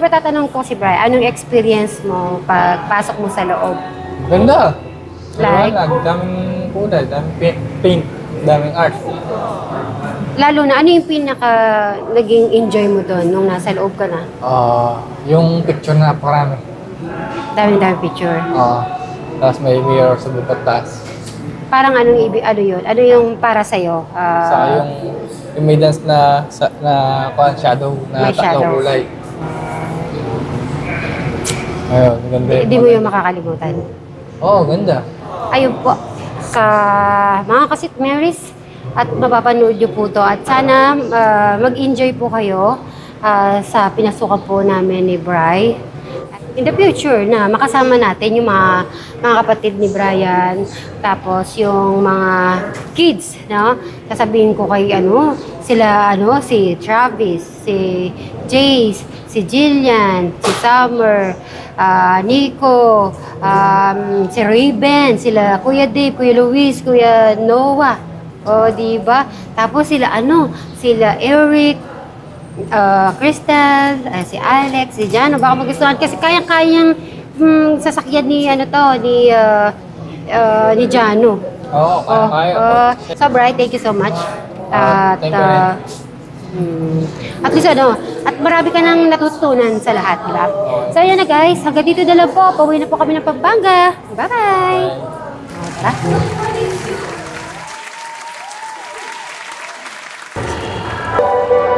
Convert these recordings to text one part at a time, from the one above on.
Siyempre tatanong ko si Bri, anong experience mo pagpasok mo sa loob? Ganda. Like? Daming kulay, daming paint, daming art. Lalo na, ano yung pinaka naging enjoy mo doon nung nasa loob ka na? Yung picture na napakarami. Dami-dami picture. Tapos may mirror sa bukat taas. Parang ano yun? Ano yung para sa'yo? Sa yung may dance na shadow na May shadow. tatlong kulay. Ayun, ganda yun. Hindi mo yung makakalimutan. Oo, ganda. Ayun po, sa mga kasit Marys, at mapapanood nyo po to. At sana mag-enjoy po kayo sa pinasukan po namin ni Bri. In the future na makasama natin yung mga kapatid ni Brian, tapos yung mga kids, no? Sasabihin ko kay si Travis, si Jace, si Jillian, si Summer, Nico, si Raven, sila Kuya Dave, Kuya Luis, Kuya Noah. O, diba? Tapos sila Eric, Crystal, si Alex, si Jano, baka magustuhan kasi kayang-kayang sasakyan ni ni Jano. Oo, kaya. So Bright, thank you so much. Thank you rin. At least at marami ka nang natutunan sa lahat, di ba? So yan na guys, hanggang dito na lang po. Pauwi na po kami ng Pampanga. Bye-bye! Tara.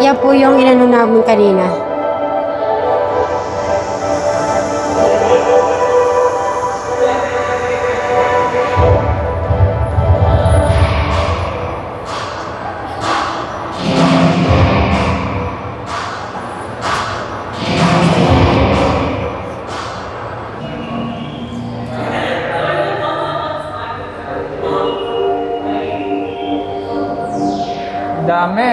Yan po yung inano namin kanina. Dami.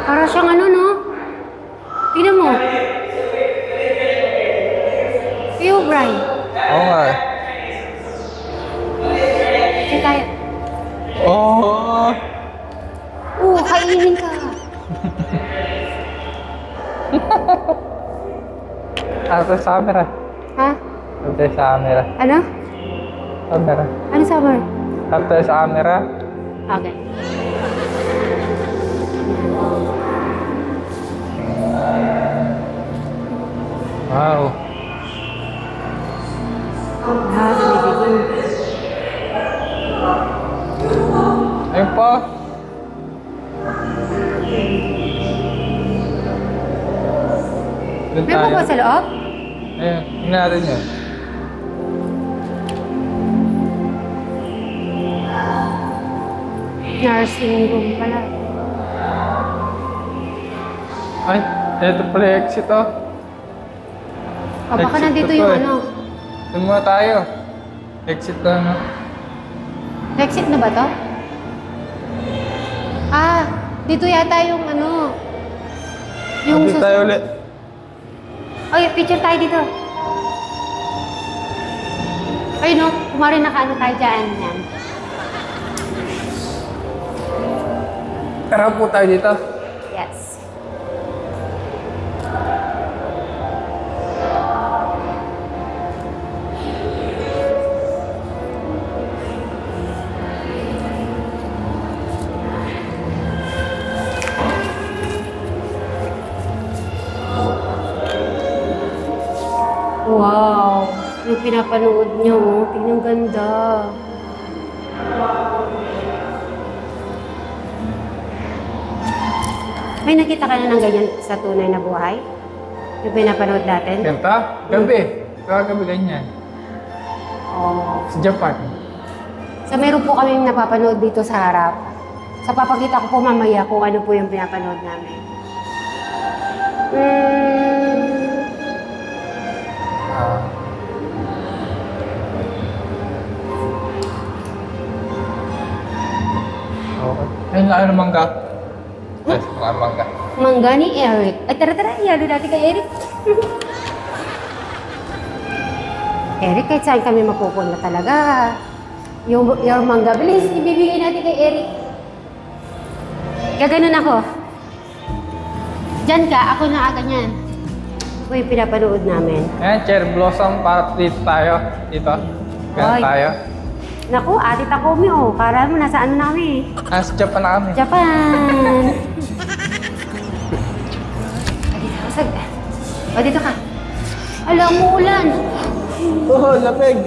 Para siyang no? Tignan mo. Iyo, Bri. Oo nga. Sige tayo. Oo. Kainin ka. Ate sa camera. Ha? Ate sa camera. Ano? Camera. Ano, Summer? Ate sa camera. Okay. Wow. Ayun po. Doon May po ba sa loob? Ayun, tingnan natin yun. Nursing room pala. Ay, eto pala yung exit oh. Baka Exit nandito ko to yung eh. Doon muna tayo. Exit na ano. Exit na ba to? Dito yata yung yung Dito tayo ulit. Ay, picture tayo dito. Ay no, kumari nakaano tayo dyan. Yan. Tara po tayo dito. Yes. Wow! Yung pinapanood niyo, tingnan ganda. May nakita ka na ng ganyan sa tunay na buhay? Yung pinapanood natin? Ganta? Gabi. Gabi ganyan. Sa Japan. So meron po kaming napapanood dito sa harap. Sa papakita ko po mamaya kung ano po yung pinapanood namin. Okay. Ayun lang ano mangga. Yes, mga mangga. Mangga ni Eric. Ay, tara, iyalo natin kay Eric. Eric, kahit saan kami mapupunta talaga. Yung mangga, bilis, ibibigay natin kay Eric. Gaganon ako. Diyan ka, ako na ganyan. Ito yung pinapanood namin. Ayan, cherry blossom. Para dito tayo. Dito. Ganyan Oy. tayo. Naku, Ate Takumi, oh. Kala mo, nasa ano na kami? Nasa Japan na kami. Japan! O, dito ka. Alam mo, ulan. Oh, lamig.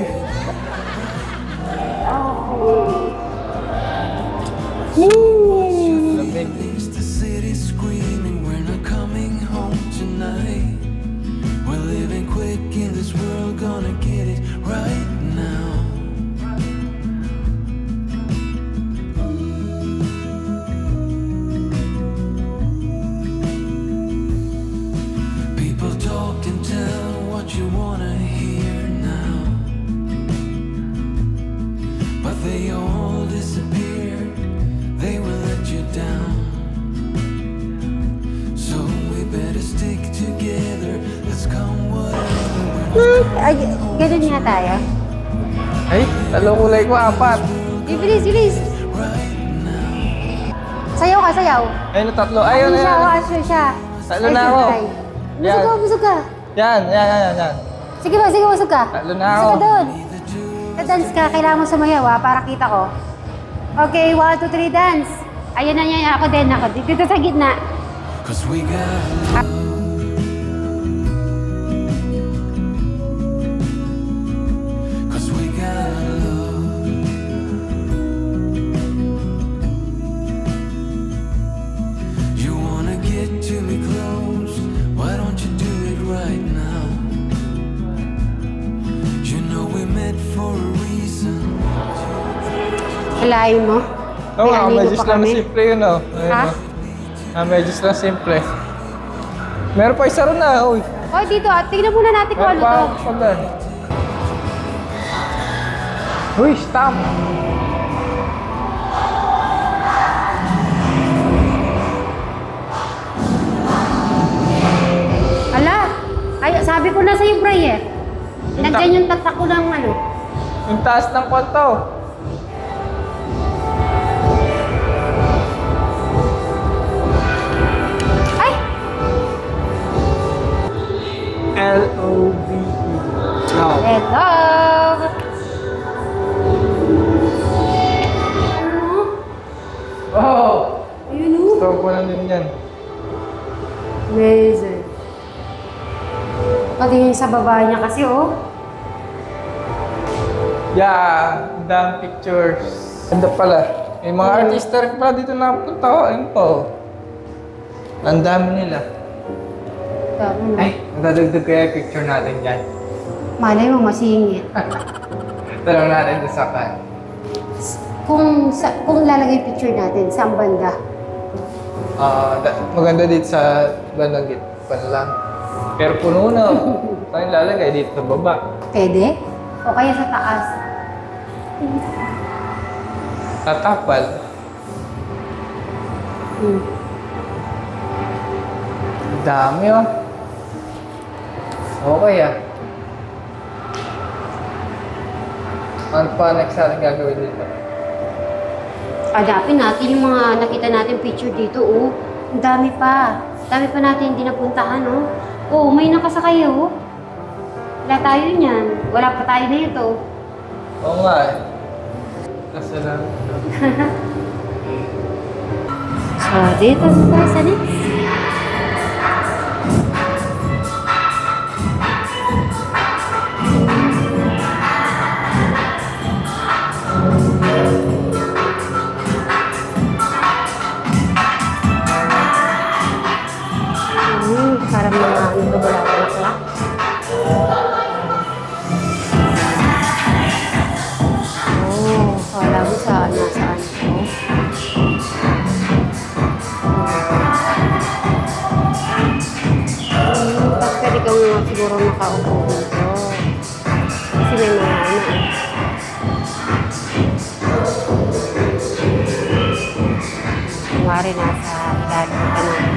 Lamig. The city screaming, we're not coming home tonight. We're living quick in this world, gonna get it right now. People talk and tell what you wanna hear now, but they all disappear. They will let you down. So we better stick together. Let's come whatever. Ay, ganun nga tayo. Ay, talo kulay ko, 4. Bilis, bilis. Sayaw ka, sayaw. Ayun, 3. Ayun, Ano siya, ayun. ano siya. Talo na ako. Busog Yan. ka, busog ka. Yan. Sige ba, busog ka. Talo na Busog ako. ka doon. Dance ka, kailangan mo sumayaw para kita ko. Okay, 1, 2, 3, dance. Ayan na yan, ako din, ako. Dito sa gitna. Cause we got love. Cause we got love. You wanna get to me close? Why don't you do it right now? You know we met for a reason. Hilahin mo. Oo nga, May medyo anino pa lang kami. simple yun, oh. Ayun, Ha? oh. Medyo lang simple. Meron pa isa ron na, uy. Hoy, dito, tingnan muna natin kung Meron ano to. pa pala. Uy, stamp! Ala, ay, sabi ko na sa'yo, Bray, eh. Yung Nandiyan yung tatak ko ng ano. Yung taas ng kwanto. Ay! L-O-V-E. Love. Hello! Ano? Oh! Ayun, oh. Gusto ko lang din yan. Amazing. Patingin sa baba niya kasi, oh. Yeah, damn pictures. Ganda pala. May mga artista rin pala dito napunta ko. Ayun po. Ang dami nila. Dami, no? Ay, nadadagdag kaya yung picture natin dyan. Malay mo, masingit. Talong natin doon sa kan. Kung lalagay picture natin, saan banda? Maganda dito sa bandang gitpan lang. Pero puno na. Tayo lalagay dito sa baba. Pwede? O kaya sa taas? Tatapal. Dami oh. Okay ah. Ano pa next natin gagawin dito? Hanapin natin yung mga nakita natin picture dito, oh. Ang dami pa. Dami pa natin hindi napuntahan, oh. Oh, may nakasakay, oh. Wala tayo niyan. Wala pa tayo nito. Oo nga eh. Kasi lang. So, dito sa next. Parang mga ano ba bulaklak. Oh, kala mo saan ko. Tapos pwede kang siguro nakaupo dito. Kasi may mga ano eh. Kumari nasa ilalim ka ng mga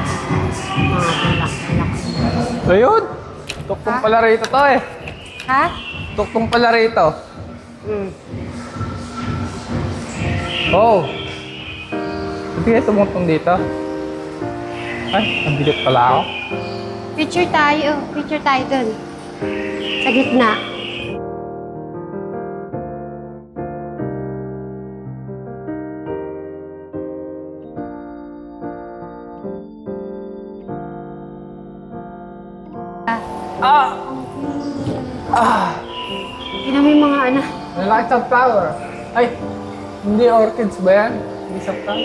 bulak-bulak. Ayun! Tuktong pala rito to eh. Ha? Tuktong pala rito. Hmm. Oh! Hindi kaya tumutong dito? Ay, ang bigat pala ako. Picture tayo. Picture tayo dun. Sa gitna. Tingnan mo yung mga anak. Lalaki sunflower. Ay, hindi orchids ba yan? Hindi sunflower.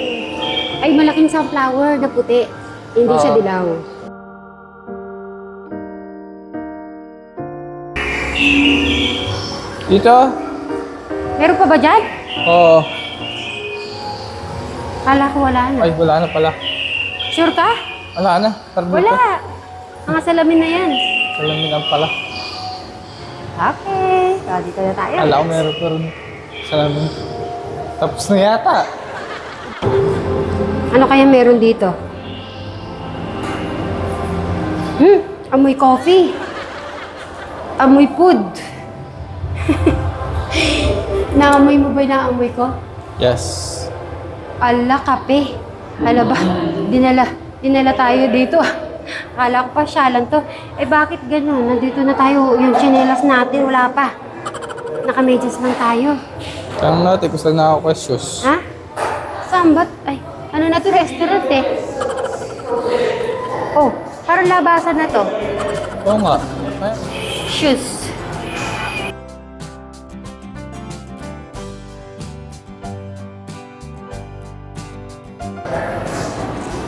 Ay, malaking sunflower na puti. Hindi siya dilaw. Dito? Meron pa ba dyan? Oo. Kala ko wala na. Ay, wala na pala. Sure ka? Wala na. Tara dito. Wala. Mga salamin na yan. Salamin lang pala. Okay. Dito na tayo. Kala ko meron pa rin. Salamin. Tapos na yata. Ano kaya meron dito? Amoy coffee. Amoy food. Naamoy mo ba yung naamoy ko? Yes. Ala, kape. Ala ba? Dinala tayo dito. Akala ko pa syalan to. Eh bakit ganun? Nandito na tayo. Yung tsinelas natin, wala pa. Nakamedyas lang tayo. Tanong natin kung saan na ako kay shoes. Ha? Saan ba? Ay, ano na to? Restaurant eh. Oh, parang labasan na to. Oo nga. Ay, Shoes.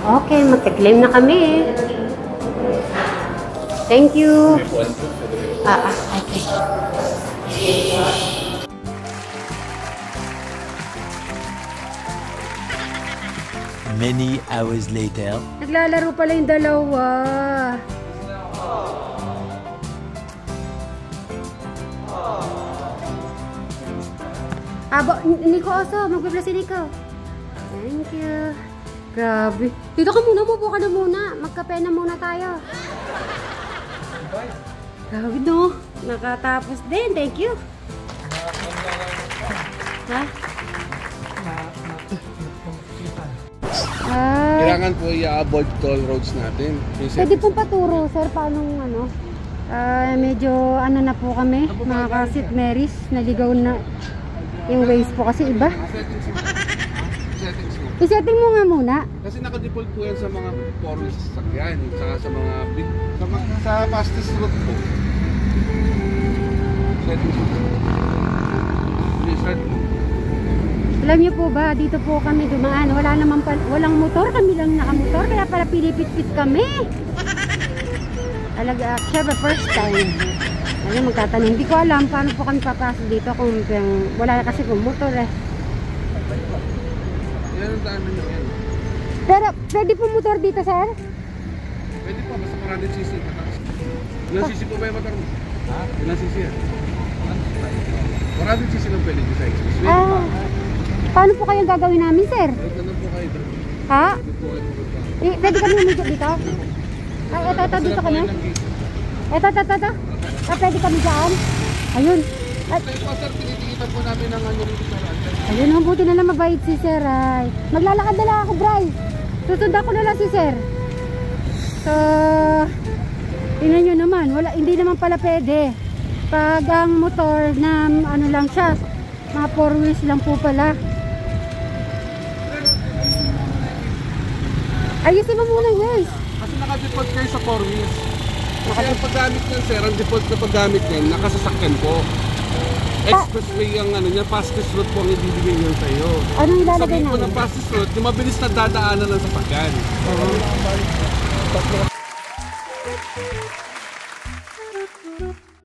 Okay, magka-claim na kami. Thank you. Okay. Many hours later. Naglalaro pala yung dalawa. Nico also. Magpipla si Nico. Thank you. Grabe. Dito ka muna. Mupo ka na muna. Magkape na muna tayo. Grabe no. Nakatapos din. Thank you. Ha? Kailangan po i-avoid toll roads natin. Pwede pong paturo, sir, paano ano? Medyo ano na po kami, mga ka-St. Mary's, naligaw na yung ways po kasi iba. Settings mo. I-setting mo nga muna. Kasi naka-default po yan sa mga foreign sasakyan, saka sa mga big, sa fastest route po. Settings mo. Start mo. Alam niyo po ba, dito po kami dumaan, walang motor, kami lang nakamotor, kaya pala pilipit-pit kami. Talaga, syempre first time. Ano magtatanong, hindi ko alam paano po kami papasok dito kung wala kasi kung motor eh. Yan ang daan nyo yan. Pero, pwede po motor dito, sir? Pwede po, basta 400cc. Ilang cc po ba yung motor mo? Ha? Ilang cc yan? 400cc lang pwede sa expressway. Paano po kayong gagawin namin, sir? Ganun po kayo. Ha? Ganun po kayo pupunta. Pwede kami umidyo dito? Ay, ito, dito kami. Ito. Pwede kami dyan. Ayun. Tayo po sir, tinitikitan po namin ng ano rito sa ranta. Ayun, ang buti na lang mabait si sir. Ay. Maglalakad na lang ako, Bray. Susundan ko na lang si sir. So, tingnan nyo naman. Hindi naman pala pwede. Pag ang motor na ano lang siya, mga 4 wheels lang po pala. Ayusin mo muna, guys. Kasi naka-default kayo sa 4 wheels. Kasi ang paggamit niyan sir, ang default na paggamit niyan, nakasasakyan po. Expressway ang ano niya, fastest route po ang ibibigay niyan sa iyo. Anong ilalagay Sabihin po namin? ng fastest route, yung mabilis na dadaanan ng sasakyan.